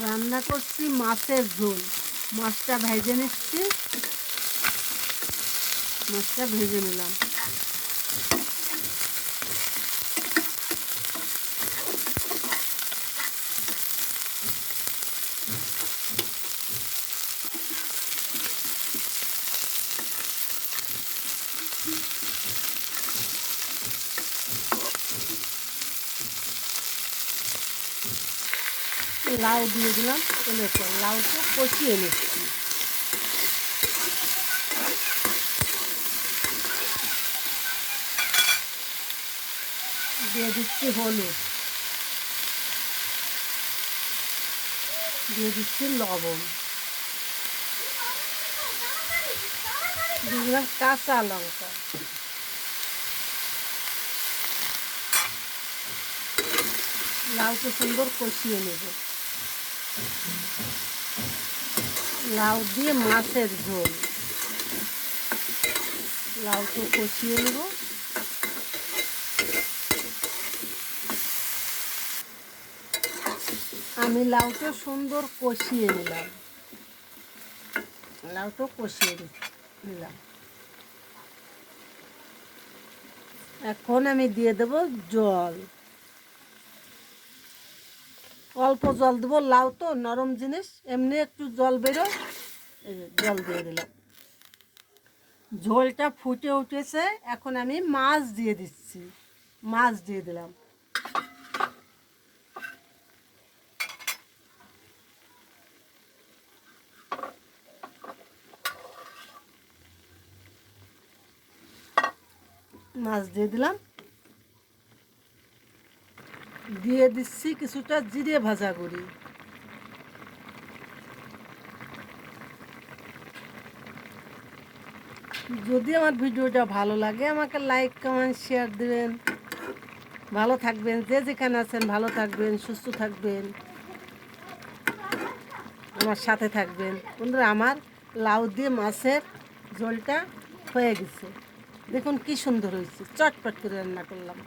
রান্না করছি মাছের ঝোল। মাছটা ভেজে নিচ্ছি, মাছটা ভেজে নিলাম। লাউ দিয়ে দিলাম তেলের পর, লাউটা কষিয়ে নিচ্ছি। দিয়ে দিচ্ছি হলুদ, দিয়ে দিচ্ছি লবণ, দিয়ে দিলাম কাঁচা লঙ্কা, লাউকে সুন্দর কষিয়ে নেব। লাউ দিয়ে মাছের ঝোল, লাউকে কষিয়ে নেব। আমি লাউটা সুন্দর কষিয়ে নিলাম, লাউটা কষিয়ে নিলাম। এখন আমি দিয়ে দেব জল, অল্প জল দেবো, লাউ তো নরম জিনিস, এমনি একটু জল বেরোয়, জল দিয়ে দিলাম। ঝোলটা ফুটে উঠেছে, এখন আমি মাছ দিয়ে দিচ্ছি, মাছ দিয়ে দিলাম। মাছ দিয়ে দিলাম, দিয়ে দিচ্ছি কিছুটা জিরে ভাজা করি। যদি আমার ভিডিওটা ভালো লাগে আমাকে লাইক কমেন্ট শেয়ার দেবেন। ভালো থাকবেন, যে যেখানে আছেন ভালো থাকবেন, সুস্থ থাকবেন, আমার সাথে থাকবেন। বন্ধুরা, আমার লাউ দিয়ে মাছের ঝোলটা হয়ে গেছে, দেখুন কি সুন্দর হয়েছে, চটপট করে রান্না করলাম।